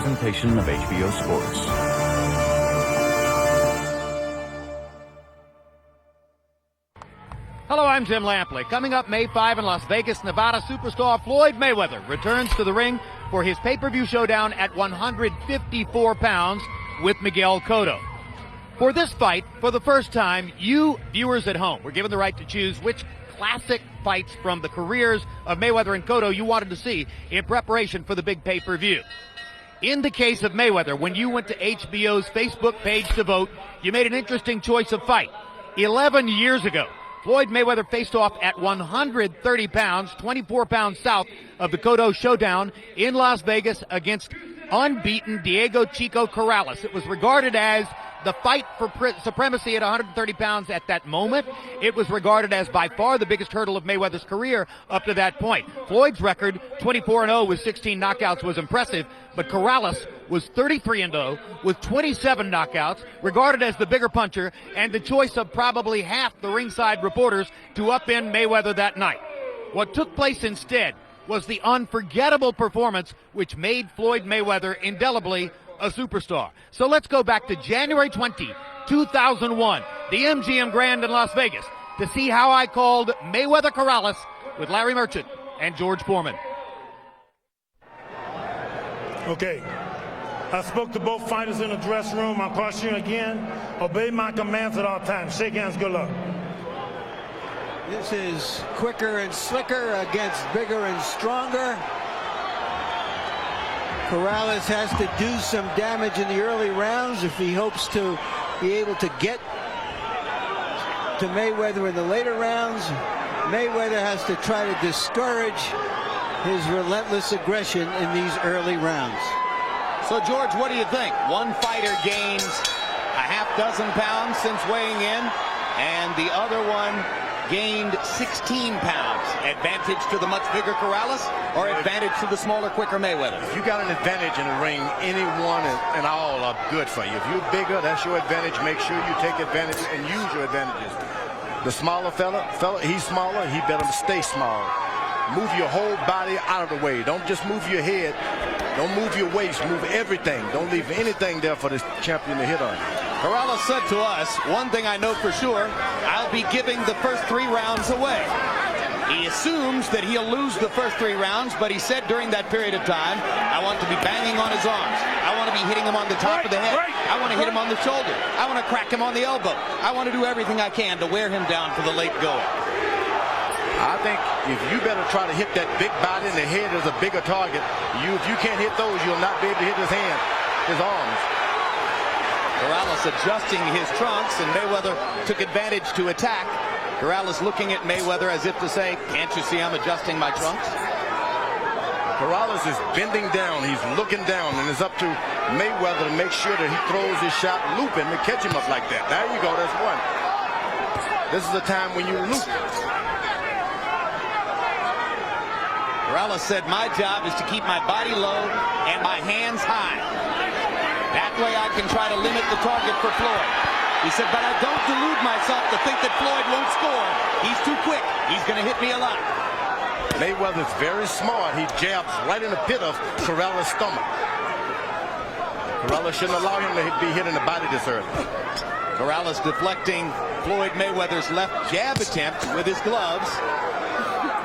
presentation of HBO Sports. Hello, I'm Jim Lampley. Coming up May 5 in Las Vegas, Nevada, superstar Floyd Mayweather returns to the ring for his pay-per-view showdown at 154 pounds with Miguel Cotto. For this fight, for the first time, you viewers at home were given the right to choose which classic fights from the careers of Mayweather and Cotto you wanted to see in preparation for the big pay-per-view. In the case of Mayweather, when you went to HBO's Facebook page to vote, you made an interesting choice of fight. 11 years ago, Floyd Mayweather faced off at 130 pounds, 24 pounds south of the Cotto showdown in Las Vegas against unbeaten Diego Chico Corrales. It was regarded as the fight for supremacy at 130 pounds at that moment. It was regarded as by far the biggest hurdle of Mayweather's career up to that point. Floyd's record, 24-0 with 16 knockouts, was impressive, but Corrales was 33-0 with 27 knockouts, regarded as the bigger puncher and the choice of probably half the ringside reporters to upend Mayweather that night. What took place instead was the unforgettable performance which made Floyd Mayweather indelibly a superstar. So let's go back to January 20, 2001, the MGM Grand in Las Vegas, to see how I called Mayweather Corrales with Larry Merchant and George Foreman. Okay. I spoke to both fighters in the dressing room. I'll caution you again. Obey my commands at all times. Shake hands. Good luck. This is quicker and slicker against bigger and stronger. Corrales has to do some damage in the early rounds if he hopes to be able to get to Mayweather in the later rounds. Mayweather has to try to discourage his relentless aggression in these early rounds. So, George, what do you think? One fighter gains a half dozen pounds since weighing in, and the other one gained 16 pounds. Advantage to the much bigger Corrales or advantage to the smaller, quicker Mayweather? If you got an advantage in the ring, anyone and all are good for you. If you're bigger, that's your advantage. Make sure you take advantage and use your advantages. The smaller fella, he's smaller, he better stay small. Move your whole body out of the way. Don't just move your head. Don't move your waist. Move everything. Don't leave anything there for this champion to hit on. Corrales said to us, one thing I know for sure, I'll be giving the first 3 rounds away. He assumes that he'll lose the first 3 rounds, but he said during that period of time, I want to be banging on his arms. I want to be hitting him on the top of the head. I want to hit him on the shoulder. I want to crack him on the elbow. I want to do everything I can to wear him down for the late going. I think if you better try to hit that big body in the head as a bigger target, if you can't hit those, you'll not be able to hit his hand, his arms. Corrales adjusting his trunks, and Mayweather took advantage to attack. Corrales looking at Mayweather as if to say, can't you see I'm adjusting my trunks? Corrales is bending down. He's looking down, and it's up to Mayweather to make sure that he throws his shot, loop him, and catch him up like that. There you go. That's one. This is the time when you loop. Corrales said, my job is to keep my body low and my hands high. That way I can try to limit the target for Floyd. He said, but I don't delude myself to think that Floyd won't score. He's too quick. He's going to hit me a lot. Mayweather's very smart. He jabs right in the pit of Corrales' stomach. Corrales shouldn't allow him to be hit in the body this early. Corrales deflecting Floyd Mayweather's left jab attempt with his gloves.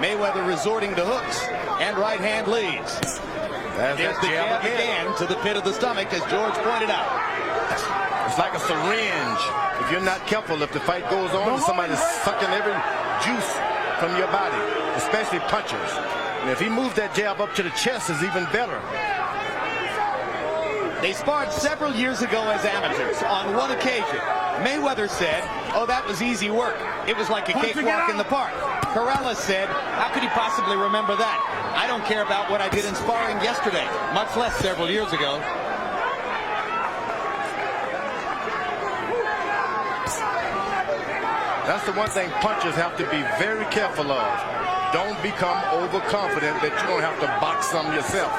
Mayweather resorting to hooks and right hand leads. There's the jab again to the pit of the stomach, as George pointed out. It's like a syringe. If you're not careful, if the fight goes on, somebody's sucking every juice from your body, especially punchers. And if he moves that jab up to the chest, it's even better. They sparred several years ago as amateurs. On one occasion, Mayweather said, oh, that was easy work. It was like a cakewalk in the park. Corrales said, how could he possibly remember that? I don't care about what I did in sparring yesterday, much less several years ago. That's the one thing punchers have to be very careful of. Don't become overconfident that you don't have to box some yourself.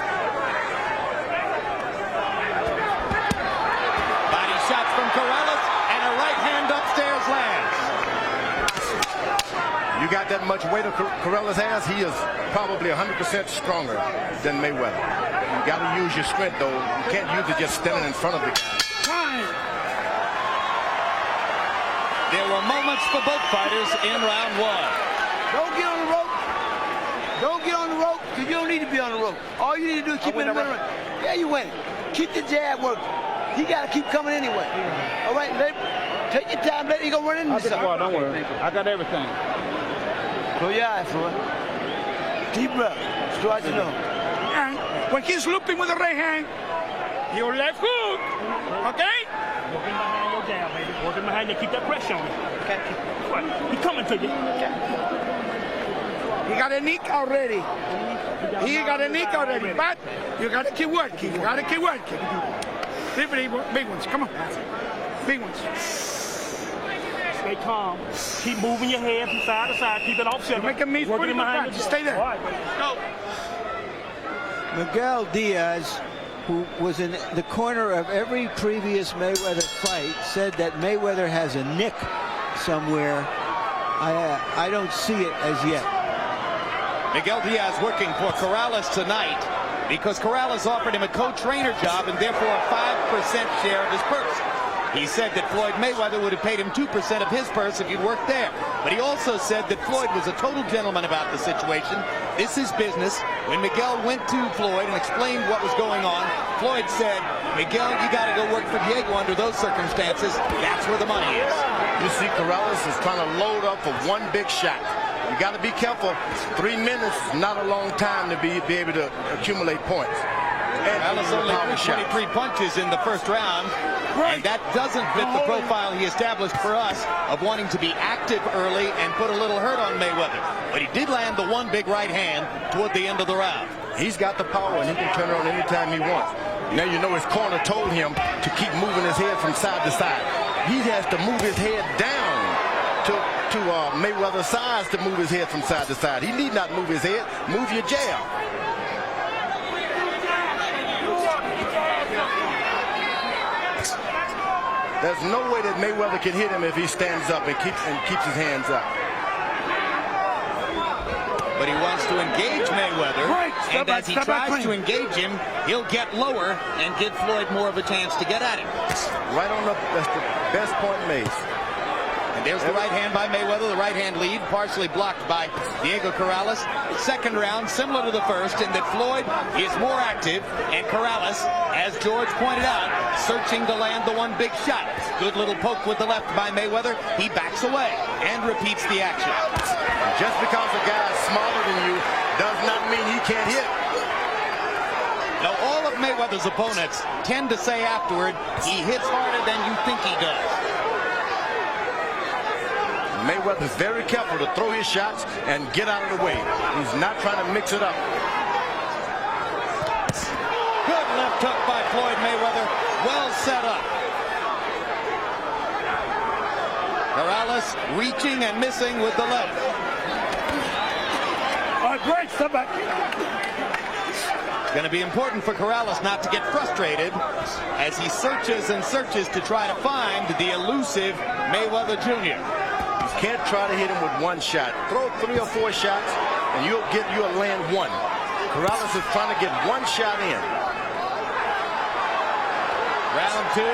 Body shots from Corrales, and a right hand upstairs lands. You got that much weight of Corrales has, he is probably 100% stronger than Mayweather. You got to use your strength, though. You can't use it just standing in front of the guy. There were moments for both fighters in round one. Don't get on the rope. Don't get on the rope, because you don't need to be on the rope. All you need to do is keep it in the middle. Yeah, you win. Keep the jab working. He got to keep coming anyway. All right, take your time. Let you go run into something. Don't worry. I got everything. Close your eyes, Floyd. Deep breath. Start to know. When he's looping with the right hand, your left hook, okay? Working behind your jab, baby. Working behind you. Keep that pressure on him. Okay. He's coming to you. Okay. He got a nick already. But you got to keep working. Big ones. Come on. Big ones. Stay calm. Keep moving your head from side to side. Keep it off center. Make a meet behind you. Just stay there. All right, go. Miguel Diaz, who was in the corner of every previous Mayweather fight, said that Mayweather has a nick somewhere. I don't see it as yet. Miguel Diaz working for Corrales tonight because Corrales offered him a co-trainer job and therefore a 5% share of his purse. He said that Floyd Mayweather would have paid him 2% of his purse if he'd worked there. But he also said that Floyd was a total gentleman about the situation. This is business. When Miguel went to Floyd and explained what was going on, Floyd said, Miguel, you got to go work for Diego under those circumstances. That's where the money is. You see, Corrales is trying to load up for one big shot. You got to be careful. 3 minutes is not a long time to be able to accumulate points. Corrales only threw 23 punches in the first round. And that doesn't fit the profile he established for us of wanting to be active early and put a little hurt on Mayweather. But he did land the one big right hand toward the end of the round. He's got the power, and he can turn around anytime he wants. Now you know his corner told him to keep moving his head from side to side. He has to move his head down to Mayweather's size to move his head from side to side. He need not move his head. Move your jab. There's no way that Mayweather can hit him if he stands up and keeps his hands up. But he wants to engage Mayweather, and as he tries to engage him, he'll get lower and give Floyd more of a chance to get at him. Right on that's the best point made. And there's the right hand by Mayweather, the right hand lead, partially blocked by Diego Corrales. Second round, similar to the first, in that Floyd is more active, and Corrales, as George pointed out, searching to land the one big shot. Good little poke with the left by Mayweather. He backs away and repeats the action. Just because a guy is smaller than you does not mean he can't hit. Now, all of Mayweather's opponents tend to say afterward, he hits harder than you think he does. Mayweather's very careful to throw his shots and get out of the way. He's not trying to mix it up. Good left hook by Floyd Mayweather. Well set up. Corrales reaching and missing with the left. All right, great. Step back. It's going to be important for Corrales not to get frustrated as he searches and searches to try to find the elusive Mayweather Jr. Can't try to hit him with one shot. Throw 3 or 4 shots, and you'll land one. Corrales is trying to get one shot in. Round 2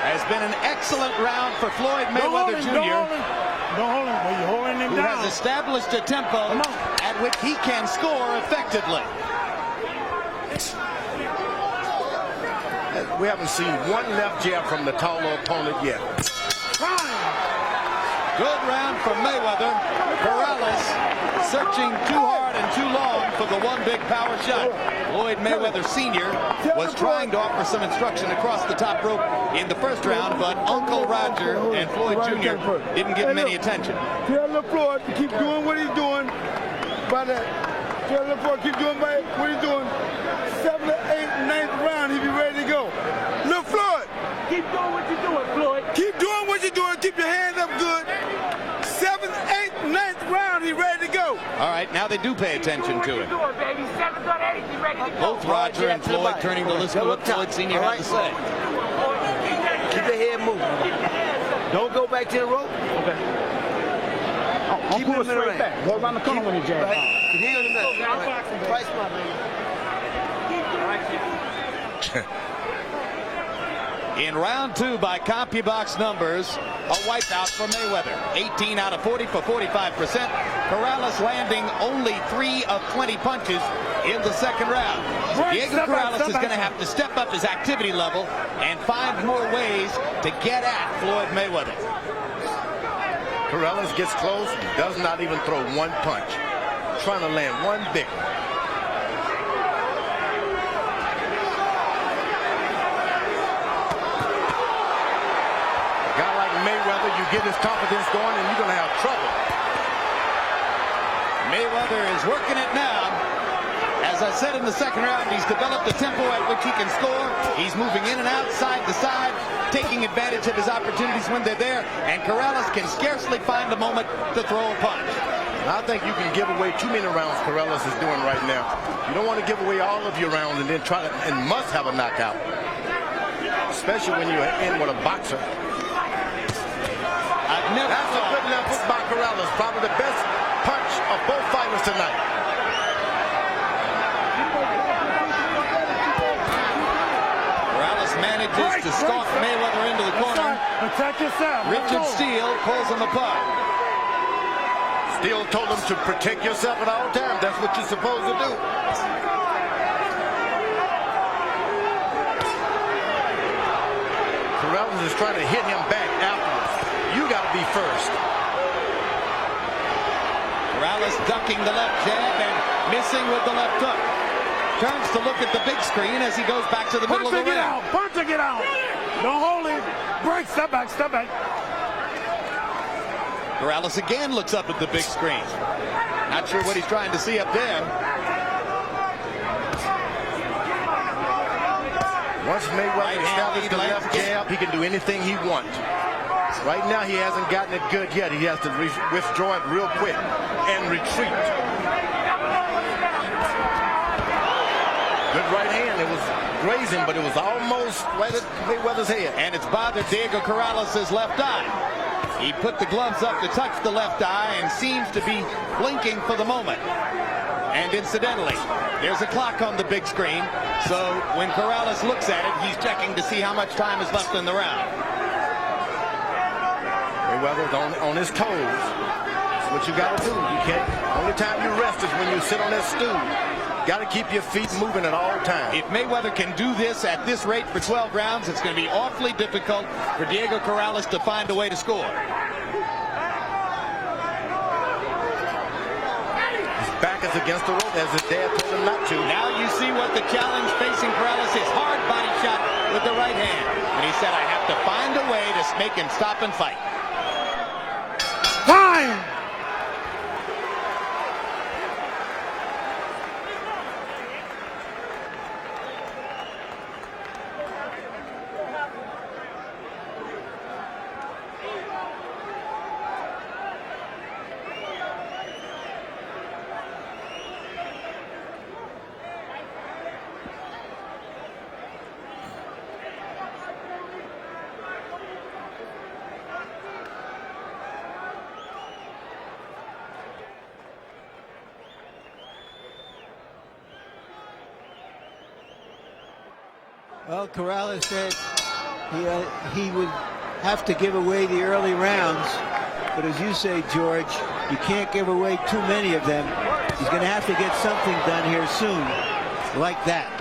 has been an excellent round for Floyd Mayweather Jr. Don't hold him. You're holding him who down. has established a tempo at which he can score effectively. We haven't seen one left jab from the taller opponent yet. Good round for Mayweather. Corrales searching too hard and too long for the one big power shot. Floyd Mayweather Sr. was trying to offer some instruction across the top rope in the first round, but Uncle Roger and Floyd Jr. didn't give him any attention. Tell Floyd to keep doing what he's doing. Tell Floyd keep doing what he's doing. 7th, 8th, 9th round, he'll be ready to go. Look, Floyd. Keep doing what you're doing, Floyd. Keep doing what you're doing. Keep your hands up good. 7th, 8th, 9th round, he's ready to go. All right, now they do pay attention to him. Both Roger and Floyd turning to listen to what Floyd Sr. had to say. Keep your head moving. Don't go back to the rope. Okay. Keep him straight back. Go around the corner when he jabs. Right. Right spot, baby. In round 2, by CompuBox numbers, a wipeout for Mayweather. 18 out of 40 for 45%. Corrales landing only 3 of 20 punches in the second round. Diego Corrales is going to have to step up his activity level and find more ways to get at Floyd Mayweather. Corrales gets close, does not even throw one punch. Trying to land one big one. Mayweather, you get his confidence going and you're going to have trouble. Mayweather is working it now. As I said in the second round, he's developed a tempo at which he can score. He's moving in and out, side to side, taking advantage of his opportunities when they're there, and Corrales can scarcely find a moment to throw a punch. I think you can give away too many rounds Corrales is doing right now. You don't want to give away all of your rounds and then try to and must have a knockout, especially when you're in with a boxer. That's a good left hook by Corrales. Probably the best punch of both fighters tonight. Corrales manages to stalk Mayweather into the corner. Protect yourself. Richard Steele pulls him apart. Steele told him to protect yourself at all times. That's what you're supposed to do. Corrales is trying to hit him back afterwards. You got to be first. Corrales ducking the left jab and missing with the left hook. Turns to look at the big screen as he goes back to the middle of the ring. Punch to get out. Don't hold him. Break. Step back. Step back. Corrales again looks up at the big screen. Not sure what he's trying to see up there. Once Mayweather establishes the left jab, he can do anything he wants. Right now, he hasn't gotten it good yet. He has to withdraw it real quick and retreat. Good right hand. It was grazing, but it was almost right at Mayweather's head. And it's bothered Diego Corrales' left eye. He put the gloves up to touch the left eye and seems to be blinking for the moment. And incidentally, there's a clock on the big screen, so when Corrales looks at it, he's checking to see how much time is left in the round. Mayweather's on his toes. That's what you got to do. You can't. Only time you rest is when you sit on that stool. Got to keep your feet moving at all times. If Mayweather can do this at this rate for 12 rounds, it's going to be awfully difficult for Diego Corrales to find a way to score. His back is against the rope as his dad told him not to. Now you see what the challenge facing Corrales is. Hard body shot with the right hand. And he said, I have to find a way to make him stop and fight. Time! Well, Corrales said he would have to give away the early rounds. But as you say, George, you can't give away too many of them. He's going to have to get something done here soon, like that.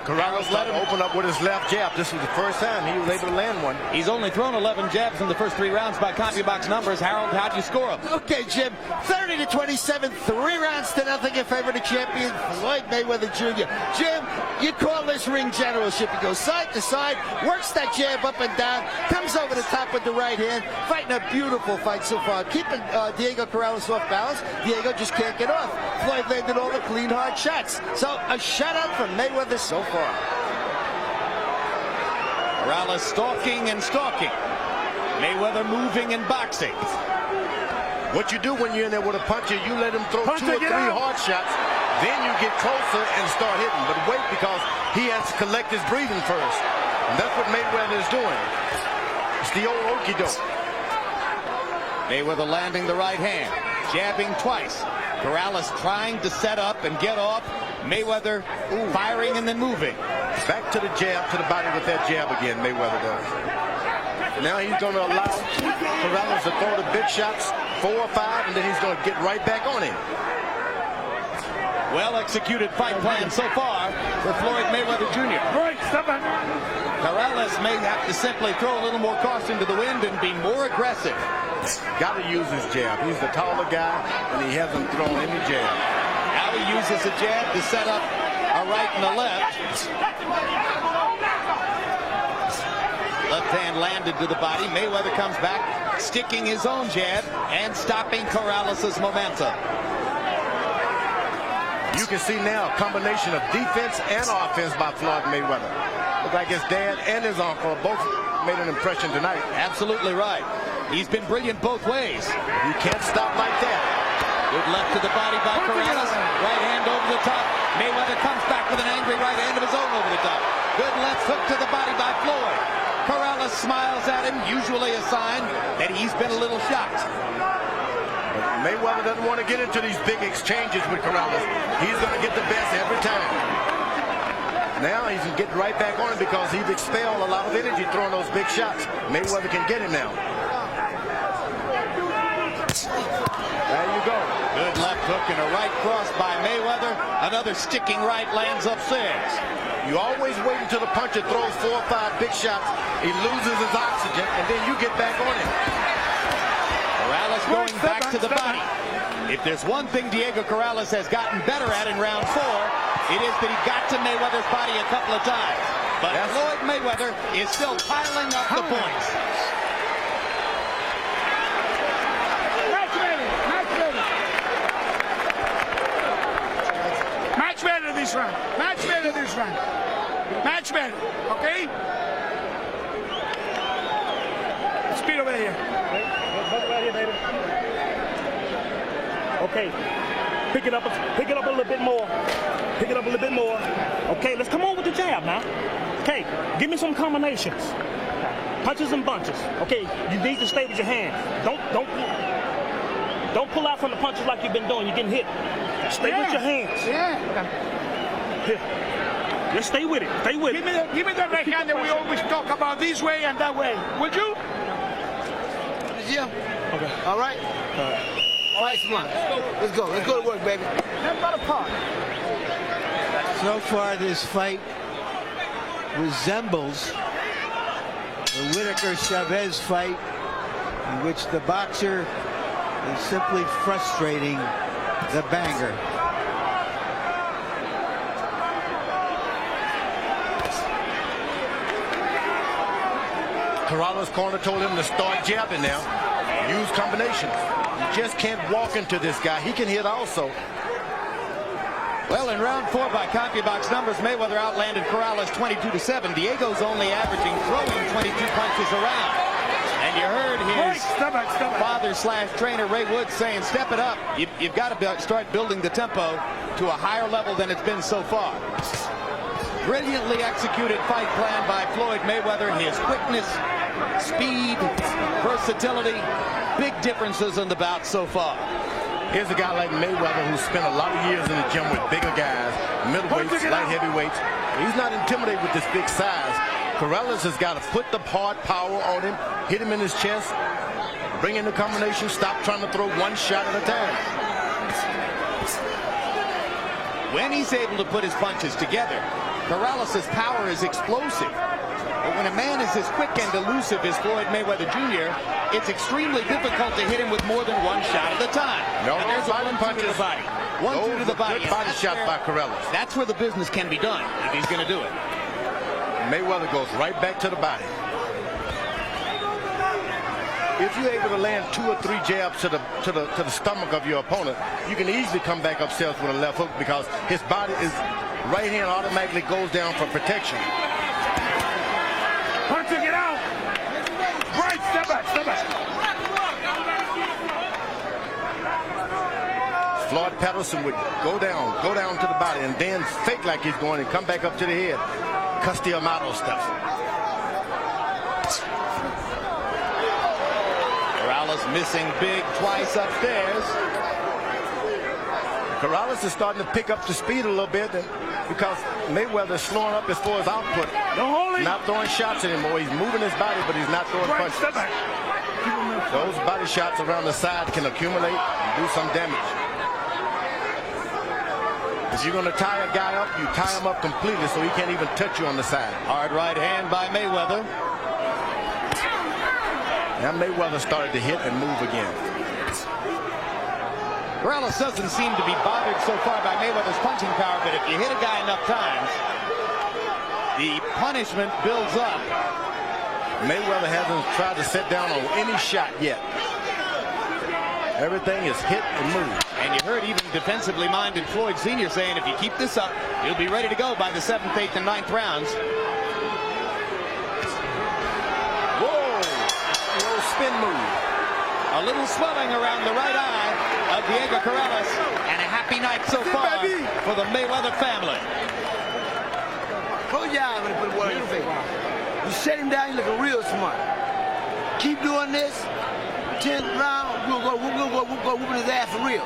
Corrales let him open up with his left jab. This was the first time he was able to land one. He's only thrown 11 jabs in the first 3 rounds by CompuBox numbers. Harold, how'd you score him? Okay, Jim, 30-27, 3 rounds to nothing in favor of the champion, Floyd Mayweather Jr. Jim, you call this ring generalship. He goes side to side, works that jab up and down, comes over the top with the right hand, fighting a beautiful fight so far, keeping Diego Corrales off balance. Diego just can't get off. Floyd landed all the clean, hard shots. So a shutout from Mayweather so far. Corrales stalking and stalking. Mayweather moving and boxing. What you do when you're in there with a puncher, you let him throw 2 or 3 hard shots, then you get closer and start hitting. But wait, because he has to collect his breathing first. And that's what Mayweather is doing. It's the old okey-doke. Mayweather landing the right hand, jabbing twice. Corrales trying to set up and get off. Mayweather firing and then moving. Back to the jab, to the body with that jab again, Mayweather does. Now he's going to allow Corrales to throw the big shots, 4 or 5, and then he's going to get right back on him. Well-executed fight plan so far for Floyd Mayweather Jr. Corrales may have to simply throw a little more caution to the wind and be more aggressive. Got to use his jab. He's the taller guy, and he hasn't thrown any jab. Now he uses a jab to set up a right and a left. Left hand landed to the body. Mayweather comes back, sticking his own jab and stopping Corrales' momentum. You can see now a combination of defense and offense by Floyd Mayweather. Looks like his dad and his uncle both made an impression tonight. Absolutely right. He's been brilliant both ways. You can't stop like that. Good left to the body by Corrales. Right hand over the top. Mayweather comes back with an angry right hand of his own over the top. Good left hook to the body by Floyd. Corrales smiles at him, usually a sign that he's been a little shocked. But Mayweather doesn't want to get into these big exchanges with Corrales. He's going to get the best every time. Now he's getting right back on him because he's expelled a lot of energy throwing those big shots. Mayweather can get him now. There you go. Good left hook and a right cross by Mayweather. Another sticking right lands upstairs. You always wait until the puncher throws 4 or 5 big shots. He loses his oxygen, and then you get back on him. Corrales going back to the body. If there's one thing Diego Corrales has gotten better at in round 4, it is that he got to Mayweather's body a couple of times. But Floyd Mayweather is still piling up the points. Match better this round. Match better this round. Match better. Okay? Speed over here. Right here, baby. Okay. Pick it up a little bit more. Pick it up a little bit more. Okay, let's come on with the jab now. Okay, give me some combinations. Punches and bunches. Okay, you need to stay with your hands. Don't pull out from the punches like you've been doing. You're getting hit. Stay with your hands. Here. Just stay with it. Stay with it. Give me the right hand that we always talk about, this way and that way. Would you? Yeah. Okay. All right. All right, come on. Let's go. Let's go to work, baby. So far, this fight resembles the Whitaker-Chavez fight, in which the boxer is simply frustrating the banger. Corrales' corner told him to start jabbing now. Use combinations. You just can't walk into this guy. He can hit also. Well, in round 4 by CompuBox numbers, Mayweather outlanded Corrales 22-7. Diego's only averaging throwing 22 punches around. And you heard his father/trainer Ray Woods saying, step it up. You've got to start building the tempo to a higher level than it's been so far. Brilliantly executed fight plan by Floyd Mayweather. His quickness, speed, versatility, big differences in the bout so far. Here's a guy like Mayweather who spent a lot of years in the gym with bigger guys, middleweights, light heavyweights. He's not intimidated with this big size. Corrales has got to put the hard power on him, hit him in his chest, bring in the combination, stop trying to throw one shot at a time. When he's able to put his punches together, Corrales' power is explosive. But when a man is as quick and elusive as Floyd Mayweather Jr., it's extremely difficult to hit him with more than one shot at a time. No, and there's a 1-2 to the body. 1-2 to the body. Good body shot by Corrales. That's where the business can be done if he's going to do it. Mayweather goes right back to the body. If you're able to land 2 or 3 jabs to the stomach of your opponent, you can easily come back upstairs with a left hook because his body is right hand automatically goes down for protection. Punch it out. Right, step back, step back. Floyd Patterson would go down to the body and then fake like he's going and come back up to the head. Castellamato stuff. Corrales missing big twice upstairs. Corrales is starting to pick up the speed a little bit because Mayweather is slowing up as far as output. Not throwing shots anymore. He's moving his body, but he's not throwing punches. Those body shots around the side can accumulate and do some damage. If you're going to tie a guy up, you tie him up completely so he can't even touch you on the side. Hard right hand by Mayweather. Now Mayweather started to hit and move again. Corrales doesn't seem to be bothered so far by Mayweather's punching power, but if you hit a guy enough times, the punishment builds up. Mayweather hasn't tried to sit down on any shot yet. Everything is hit and move. And you heard even defensively minded Floyd Sr. saying if you keep this up, you'll be ready to go by the 7th, 8th, and 9th rounds. Whoa! A little spin move. A little swelling around the right eye of Diego Corrales. And a happy night so far for the Mayweather family. Close your eyes when you put water in your face. You shut him down, you're looking real smart. Keep doing this. 10th round, we'll go whooping his ass for real.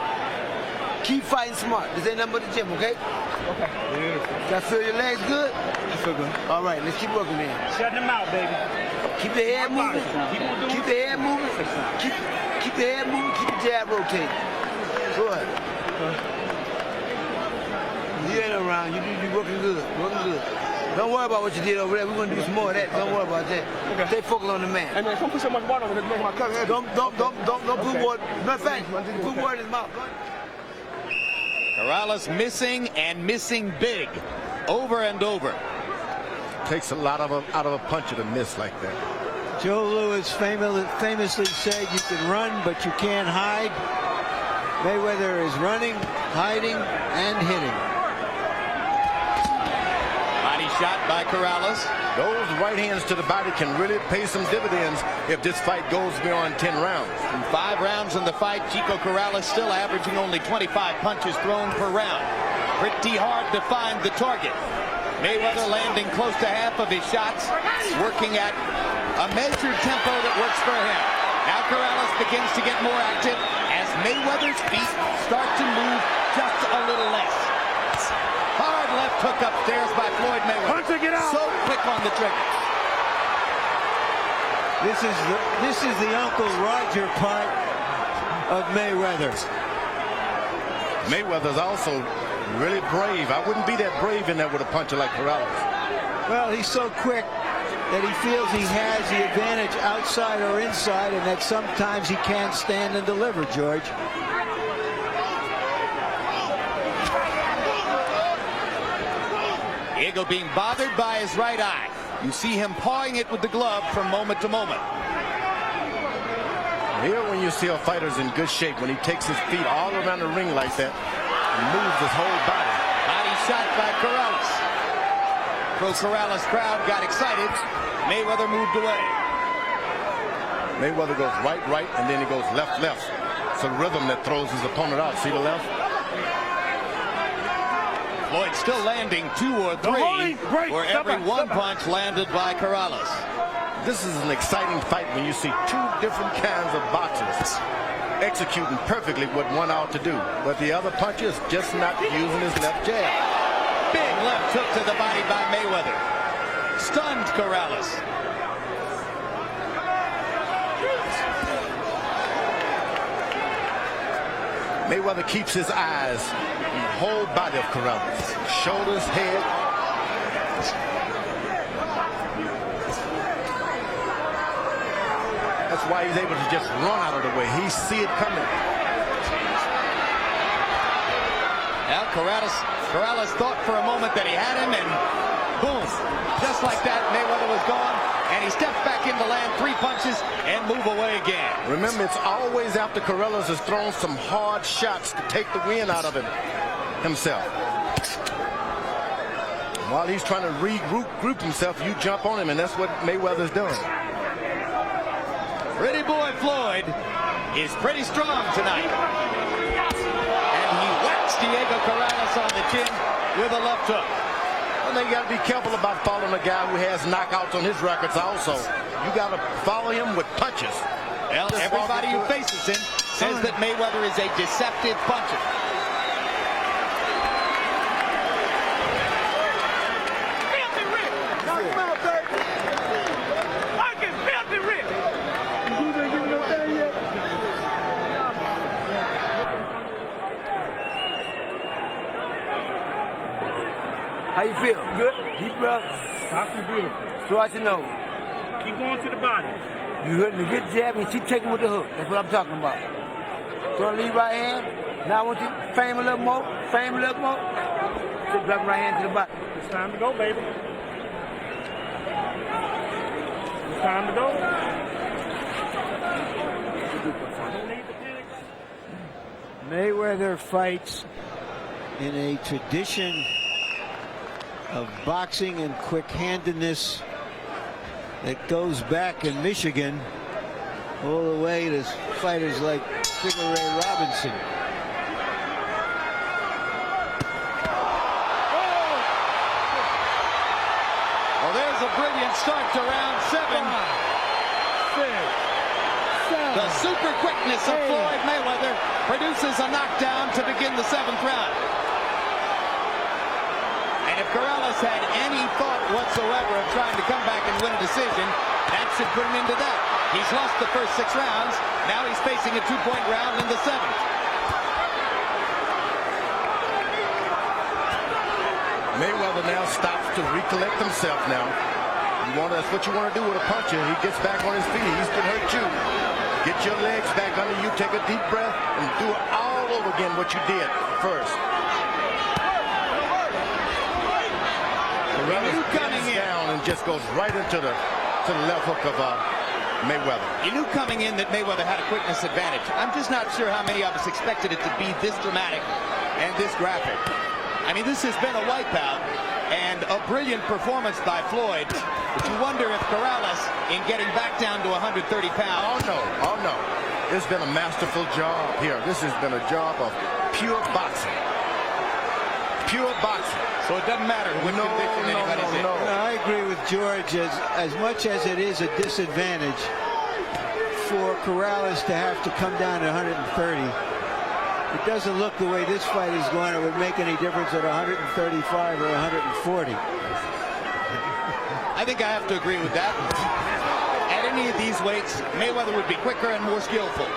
Keep fighting smart. This ain't nothing but the gym, okay? Okay. Y'all feel your legs good? I feel good. All right, let's keep working then. Shut him out, baby. Keep the head moving. Keep the head moving. Keep the head moving. Keep the jab rotating. Go ahead. You ain't around. You working good. Working good. Don't worry about what you did over there. We're gonna do some more of that. Don't worry about that. Okay. Stay focused on the man. Hey man, don't put so much water over there. Don't put water. Matter of fact, put water in his mouth. Corrales missing and missing big, over and over. Takes a lot out of a puncher to miss like that. Joe Louis famously said you can run, but you can't hide. Mayweather is running, hiding, and hitting. Body shot by Corrales. Those right hands to the body can really pay some dividends if this fight goes beyond 10 rounds. In 5 rounds in the fight, Chico Corrales still averaging only 25 punches thrown per round. Pretty hard to find the target. Mayweather landing close to half of his shots, working at a measured tempo that works for him. Now Corrales begins to get more active as Mayweather's feet start to move just a little less. Hard left hook upstairs by Floyd Mayweather. Punch it, get out. So quick on the trigger. This is the Uncle Roger part of Mayweather. Mayweather's also really brave. I wouldn't be that brave in there with a puncher like Corrales. Well, he's so quick that he feels he has the advantage outside or inside, and that sometimes he can't stand and deliver, George. Diego being bothered by his right eye. You see him pawing it with the glove from moment to moment. Here when you see a fighter's in good shape, when he takes his feet all around the ring like that, and moves his whole body. Body shot by Corrales. Pro-Corrales crowd got excited. Mayweather moved away. Mayweather goes right, and then he goes left. It's a rhythm that throws his opponent out. See the left? Floyd still landing 2 or 3 for every one punch landed by Corrales. This is an exciting fight when you see 2 different kinds of boxers executing perfectly what one ought to do, but the other puncher is just not using his left jab. Big left hook to the body by Mayweather. Stunned Corrales. Mayweather keeps his eyes on the whole body of Corrales. Shoulders, head. That's why he's able to just run out of the way. He see it coming. Now Corrales thought for a moment that he had him, and boom. Just like that, Mayweather was gone, and he steps back into land 3 punches and move away again. Remember, it's always after Corrales has thrown some hard shots to take the wind out of himself. While he's trying to regroup himself, you jump on him, and that's what Mayweather's doing. Pretty boy Floyd is pretty strong tonight. And he whacks Diego Corrales on the chin with a left hook. And then you got to be careful about following a guy who has knockouts on his records also. You got to follow him with punches. Well, everybody who faces him says that Mayweather is a deceptive puncher. feel? Good? Deep breath. Talking beautiful. So I should know. Keep going to the body. You hitting a good jab and keep taking with the hook. That's what I'm talking about. So lead right hand. Now I want you to frame a little more. Frame a little more. So drop right hand to the body. It's time to go, baby. It's time to go. Mayweather fights in a tradition of boxing and quick-handedness that goes back in Michigan all the way to fighters like Sugar Ray Robinson. Well, there's a brilliant start to round 7. The super quickness of Floyd Mayweather produces a knockdown to begin the 7th round. And if Corrales had any thought whatsoever of trying to come back and win a decision, that should put him into that. He's lost the first 6 rounds. Now he's facing a 2-point round in the 7th. Mayweather now stops to recollect himself now. That's what you want to do with a puncher. He gets back on his feet. He's going to hurt you. Get your legs back under you. Take a deep breath and do it all over again what you did first. Corrales coming down and just goes right into the left hook of Mayweather. You knew coming in that Mayweather had a quickness advantage. I'm just not sure how many of us expected it to be this dramatic and this graphic. I mean, this has been a wipeout and a brilliant performance by Floyd. But you wonder if Corrales, in getting back down to 130 pounds. Oh no. It's been a masterful job here. This has been a job of pure boxing. Pure boxing. So it doesn't matter what condition anybody's in. No, I agree with George. As much as it is a disadvantage for Corrales to have to come down to 130, it doesn't look the way this fight is going. It would make any difference at 135 or 140. I think I have to agree with that. At any of these weights, Mayweather would be quicker and more skillful.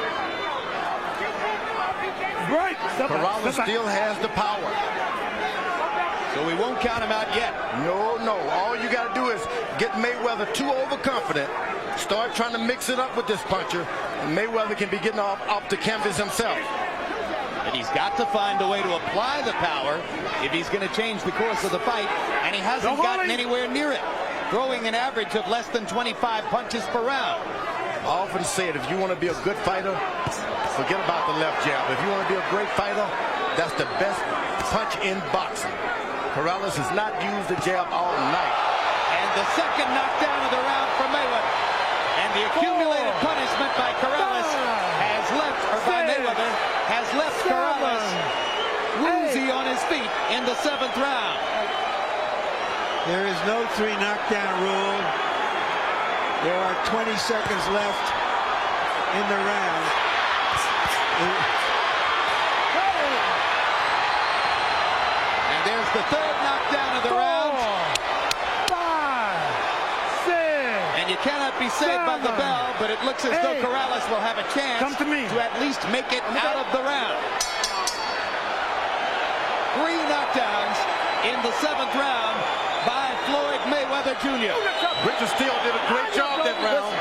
Right. Corrales still has the power. So we won't count him out yet. No. All you got to do is get Mayweather too overconfident. Start trying to mix it up with this puncher. And Mayweather can be getting off the canvas himself. But he's got to find a way to apply the power if he's going to change the course of the fight. And he hasn't gotten anywhere near it, throwing an average of less than 25 punches per round. I often say it, if you want to be a good fighter, forget about the left jab. If you want to be a great fighter, that's the best punch in boxing. Corrales has not used the jab all night. And the second knockdown of the round for Mayweather. And the accumulated punishment by Corrales has left Corrales woozy on his feet in the 7th round. There is no 3 knockdown rule. There are 20 seconds left in the round. And there's the 3rd knockdown of the round. 5, 6. And you cannot be saved by the bell, but it looks as though Corrales will have a chance to at least make it out of the round. 3 knockdowns in the 7th round by Floyd Mayweather Jr. Richard Steele did a great job that round.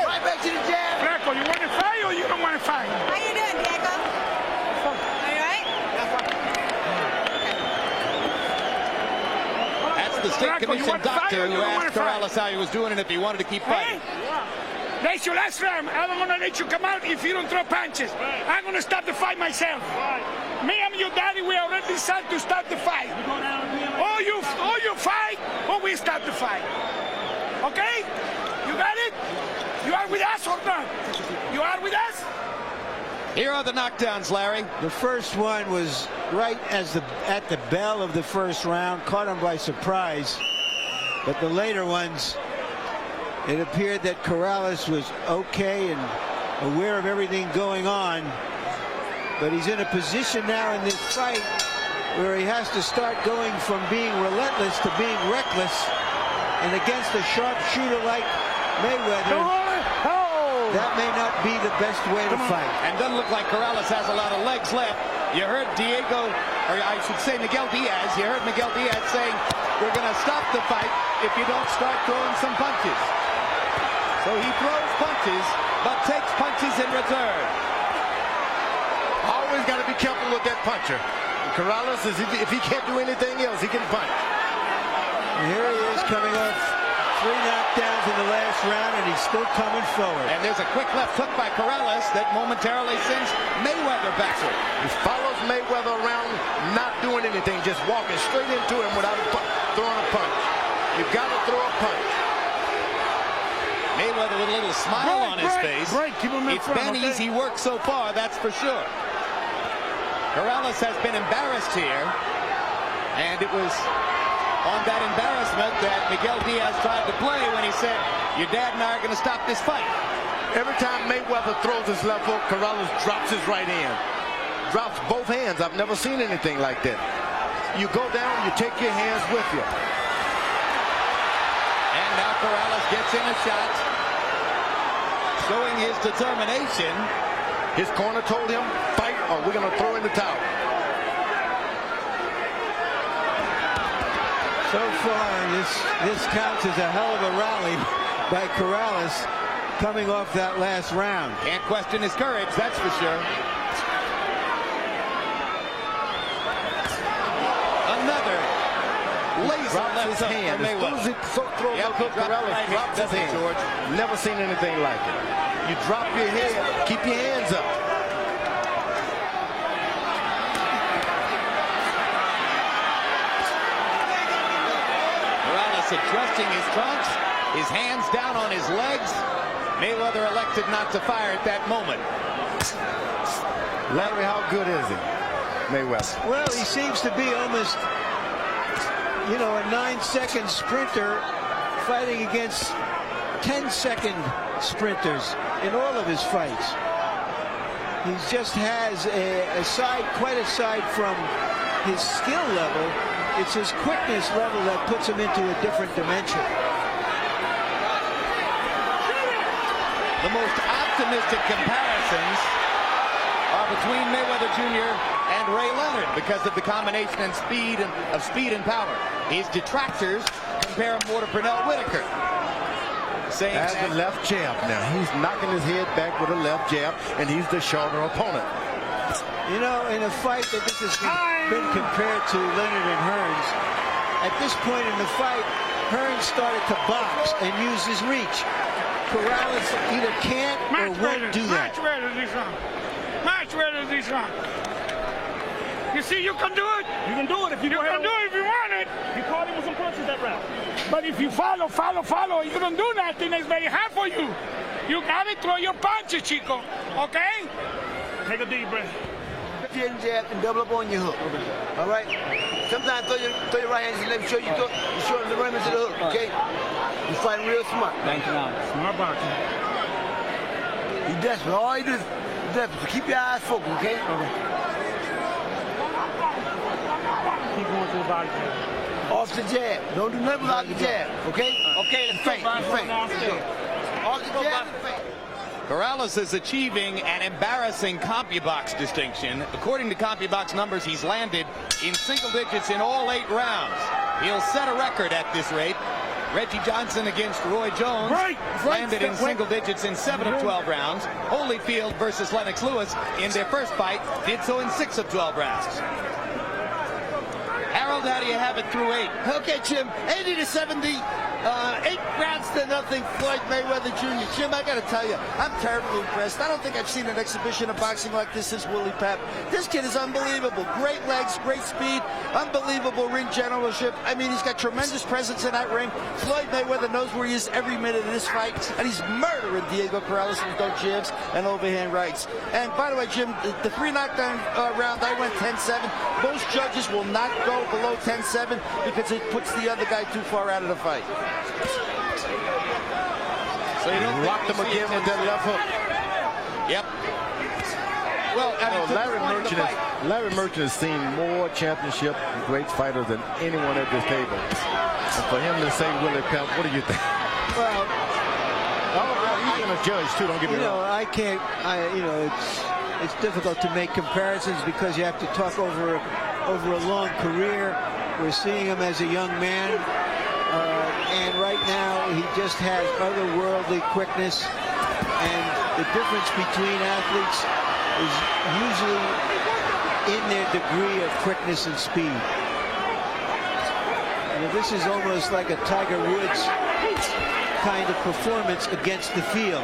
Right back to the jab. Flaco, you want to fight or you don't want to fight? How you doing, Diego? Are you right? That's the state commission doctor who asked Corrales how he was doing and if he wanted to keep fighting. That's your last round. I don't want to let you come out if you don't throw punches. I'm going to start the fight myself. Me and your daddy, we already decided to start the fight. Or you fight, or we start the fight. Okay? You got it? You are with us or not? You are with us? Here are the knockdowns, Larry. The first one was right at the bell of the first round, caught him by surprise. But the later ones, it appeared that Corrales was okay and aware of everything going on. But he's in a position now in this fight where he has to start going from being relentless to being reckless. And against a sharpshooter like Mayweather, that may not be the best way to fight. And doesn't look like Corrales has a lot of legs left. You heard Diego or I should say Miguel Diaz. You heard Miguel Diaz saying, we're going to stop the fight if you don't start throwing some punches. So he throws punches, but takes punches in return. Always got to be careful with that puncher. Corrales, if he can't do anything else, he can punch. And here he is coming off 3 knockdowns in the last round, and he's still coming forward. And there's a quick left hook by Corrales that momentarily sends Mayweather backward. He follows Mayweather around, not doing anything, just walking straight into him without throwing a punch. You've got to throw a punch. Mayweather with a little smile on his face. Keep him in It's front, been easy work so far, that's for sure. Corrales has been embarrassed here, and it was on that embarrassment that Miguel Diaz tried to play when he said, your dad and I are going to stop this fight. Every time Mayweather throws his left hook, Corrales drops his right hand. Drops both hands. I've never seen anything like that. You go down, you take your hands with you. And now Corrales gets in a shot, showing his determination. His corner told him, fight or we're going to throw in the towel. So far, this counts as a hell of a rally by Corrales coming off that last round. Can't question his courage, that's for sure. Another laser Drops left his hook hand. from As soon as he throws Yep, a hook, Corrales right drops his hand, hand. George. Never seen anything like it. You drop your head, keep your hands up. Corrales adjusting his trunks, his hands down on his legs. Mayweather elected not to fire at that moment. Larry, how good is he, Mayweather? Well, he seems to be almost, you know, a 9-second sprinter fighting against 10-second sprinters in all of his fights. He just has quite aside from his skill level, it's his quickness level that puts him into a different dimension. The most optimistic comparisons are between Mayweather Jr. and Ray Leonard because of the combination of speed and power. His detractors compare him more to Pernell Whitaker. Saying As the left jab now. He's knocking his head back with a left jab, and he's the shorter opponent. You know, in a fight that this has been compared to Leonard and Hearns, at this point in the fight, Hearns started to box and use his reach. Corrales either can't or won't do that. Match ready this round. You see, you can do it. You can do it if you can do it if you want it. You caught him with some punches that round. But if you follow, you don't do nothing. It's very hard for you. You gotta throw your punches, Chico. Okay? Take a deep breath. Jab and double up on your hook. All right? Sometimes throw your right hand to let me show you the remnants of the hook, okay? You fighting real smart. Thank you. Smart boxing. You desperate. All you do is desperate. So keep your eyes focused, okay? Keep going to the body jab. Off the jab. Don't do nothing without the jab, okay? Okay, let's feint. Off the jab and feint. Corrales is achieving an embarrassing CompuBox distinction. According to CompuBox numbers, he's landed in single digits in all 8 rounds. He'll set a record at this rate. Reggie Johnson against Roy Jones landed in single digits in 7 of 12 rounds. Holyfield versus Lennox Lewis in their first fight did so in 6 of 12 rounds. Harold, how do you have it through 8? Okay, Jim, 80-70, 8 rounds to nothing, Floyd Mayweather Jr. Jim, I got to tell you, I'm terribly impressed. I don't think I've seen an exhibition of boxing like this since Willie Pep. This kid is unbelievable. Great legs, great speed, unbelievable ring generalship. I mean, he's got tremendous presence in that ring. Floyd Mayweather knows where he is every minute of this fight, and he's murdering Diego Corrales with those jabs and overhand rights. And by the way, Jim, the 3 knockdown round, I went 10-7. Most judges will not go below 10-7 because it puts the other guy too far out of the fight. So you don't Locked him again with that left hook. Yep. Well, I mean, Larry Merchant has seen more championship great fighters than anyone at this table. And for him to say Willie Pep, what do you think? Well, he's going to judge too. Don't get me wrong. I can't. it's difficult to make comparisons because you have to talk over a long career. We're seeing him as a young man, and right now he just has otherworldly quickness. And the difference between athletes is usually in their degree of quickness and speed. This is almost like a Tiger Woods kind of performance against the field.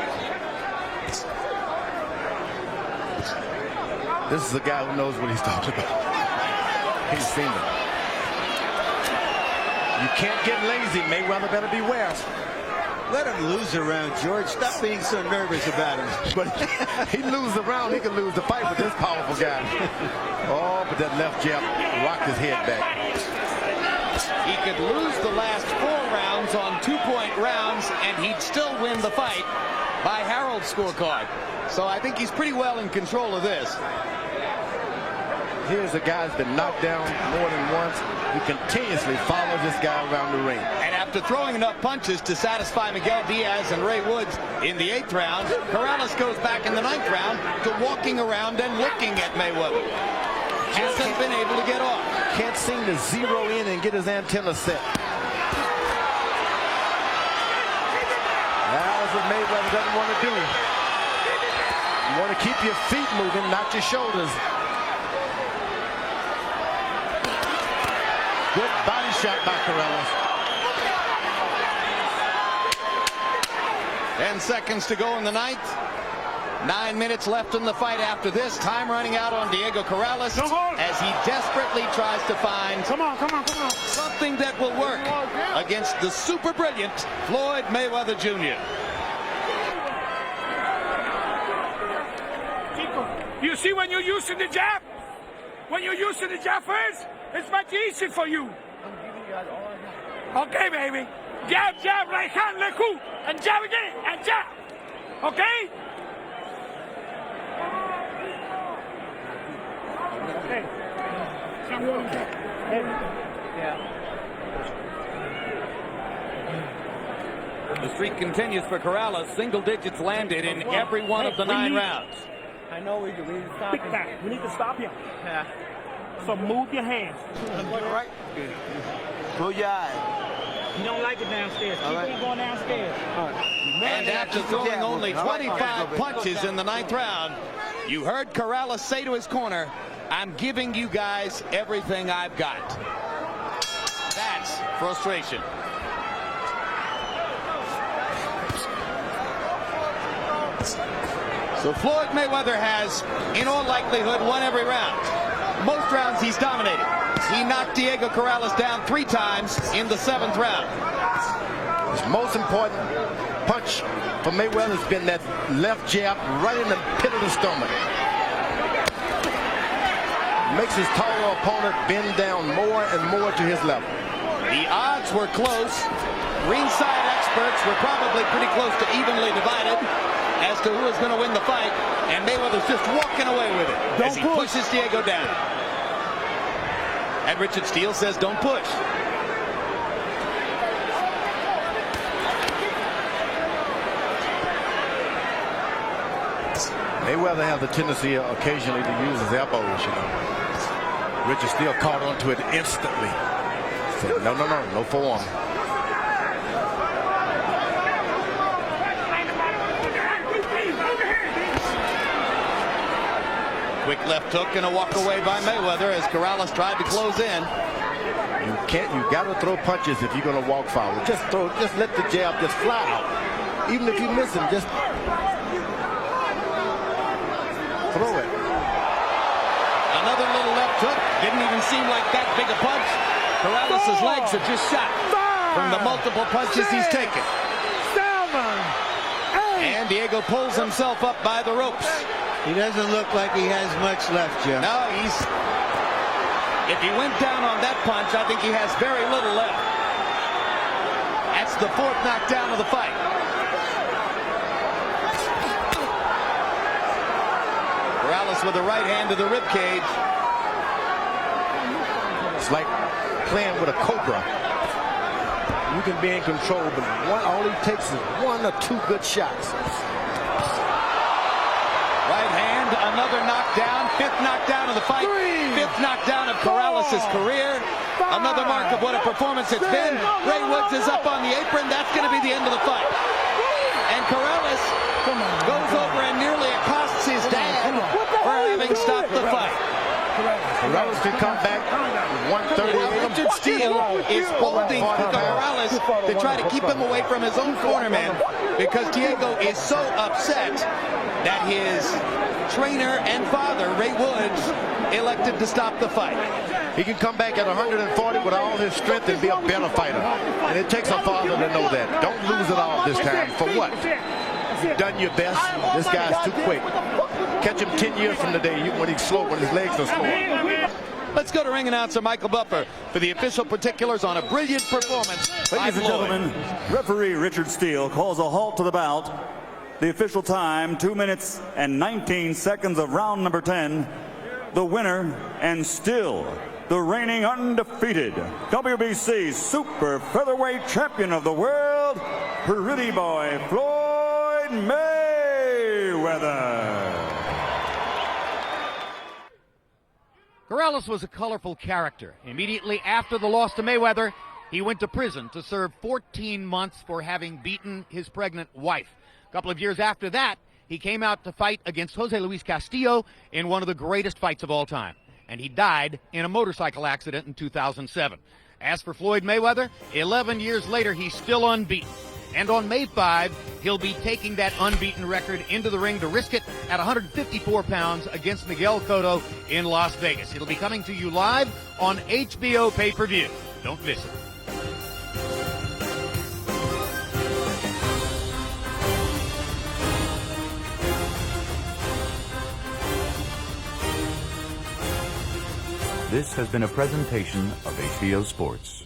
This is a guy who knows what he's talking about. He's seen it. You can't get lazy. Mayweather better beware. Let him lose a round, George. Stop being so nervous about him. But he loses a round, he can lose the fight with this powerful guy. Oh, but that left jab rocked his head back. He could lose the last 4 rounds on 2-point rounds, and he'd still win the fight by Harold's scorecard. So I think he's pretty well in control of this. Here's a guy that's been knocked down more than once. He continuously follows this guy around the ring. And after throwing enough punches to satisfy Miguel Diaz and Ray Woods in the 8th round, Corrales goes back in the 9th round to walking around and looking at Mayweather. Hasn't been able to get off. Can't seem to zero in and get his antenna set. That's what Mayweather doesn't want to do. You want to keep your feet moving, not your shoulders. Good body shot by Corrales. 10 seconds to go in the 9th. 9 minutes left in the fight after this. Time running out on Diego Corrales as he desperately tries to find something that will work against the super brilliant Floyd Mayweather Jr. You see when you're using the jab? When you're using the jab first, it's much easier for you. Okay, baby. Jab, jab, right hand, left hook, and jab again, and jab. Okay? Okay. The streak continues for Corrales. Single digits landed in every one of the 9 rounds. I know we need to stop him. We need to stop him. Yeah. So move your hands. Right. Close your eyes. You don't like it downstairs. Keep on going downstairs. And after throwing only 25 punches in the 9th round, you heard Corrales say to his corner, "I'm giving you guys everything I've got." That's frustration. So Floyd Mayweather has, in all likelihood, won every round. Most rounds he's dominated. He knocked Diego Corrales down 3 times in the 7th round. His most important punch for Mayweather has been that left jab right in the pit of the stomach. Makes his taller opponent bend down more and more to his level. The odds were close. Ringside experts were probably pretty close to evenly divided as to who is going to win the fight, and Mayweather's just walking away with it as he pushes Diego down. And Richard Steele says, "Don't push." Mayweather has a tendency occasionally to use his elbows, you know. Richard Steele caught onto it instantly. Said, no forearm. Quick left hook and a walk away by Mayweather as Corrales tried to close in. You gotta throw punches if you're gonna walk forward. Just let the jab just fly out. Even if you miss him, just throw it. Another little left hook. Didn't even seem like that big a punch. Corrales' legs are just shot from the multiple punches he's taken. And Diego pulls himself up by the ropes. He doesn't look like he has much left, Jim. No, if he went down on that punch, I think he has very little left. That's the 4th knockdown of the fight. Corrales with the right hand to the rib cage. It's like playing with a cobra. You can be in control, but all he takes is 1 or 2 good shots. Right hand, Another knockdown, fifth knockdown of the fight, fifth knockdown of Corrales' career. Another mark of what a performance it's been. Ray Woods is up on the apron. That's going to be the end of the fight. And Corrales goes over and nearly accosts his dad for having stopped the fight. Corrales can come back 138. Richard Steele is holding Corrales to try to keep him away from his own cornerman because Diego is so upset that his trainer and father, Ray Woods, elected to stop the fight. He can come back at 140 with all his strength and be a better fighter. And it takes a father to know that. Don't lose it all this time. For what? You've done your best. This guy's too quick. Catch him 10 years from today when he's slow, when his legs are slow. Let's go to ring announcer Michael Buffer for the official particulars on a brilliant performance. Ladies and gentlemen, referee Richard Steele calls a halt to the bout. The official time, 2 minutes and 19 seconds of round number 10. The winner, and still the reigning undefeated WBC super featherweight champion of the world, pretty boy Floyd Mayweather. Corrales was a colorful character. Immediately after the loss to Mayweather, he went to prison to serve 14 months for having beaten his pregnant wife. A couple of years after that, he came out to fight against Jose Luis Castillo in one of the greatest fights of all time. And he died in a motorcycle accident in 2007. As for Floyd Mayweather, 11 years later, he's still unbeaten. And on May 5, he'll be taking that unbeaten record into the ring to risk it at 154 pounds against Miguel Cotto in Las Vegas. It'll be coming to you live on HBO pay-per-view. Don't miss it. This has been a presentation of HBO Sports.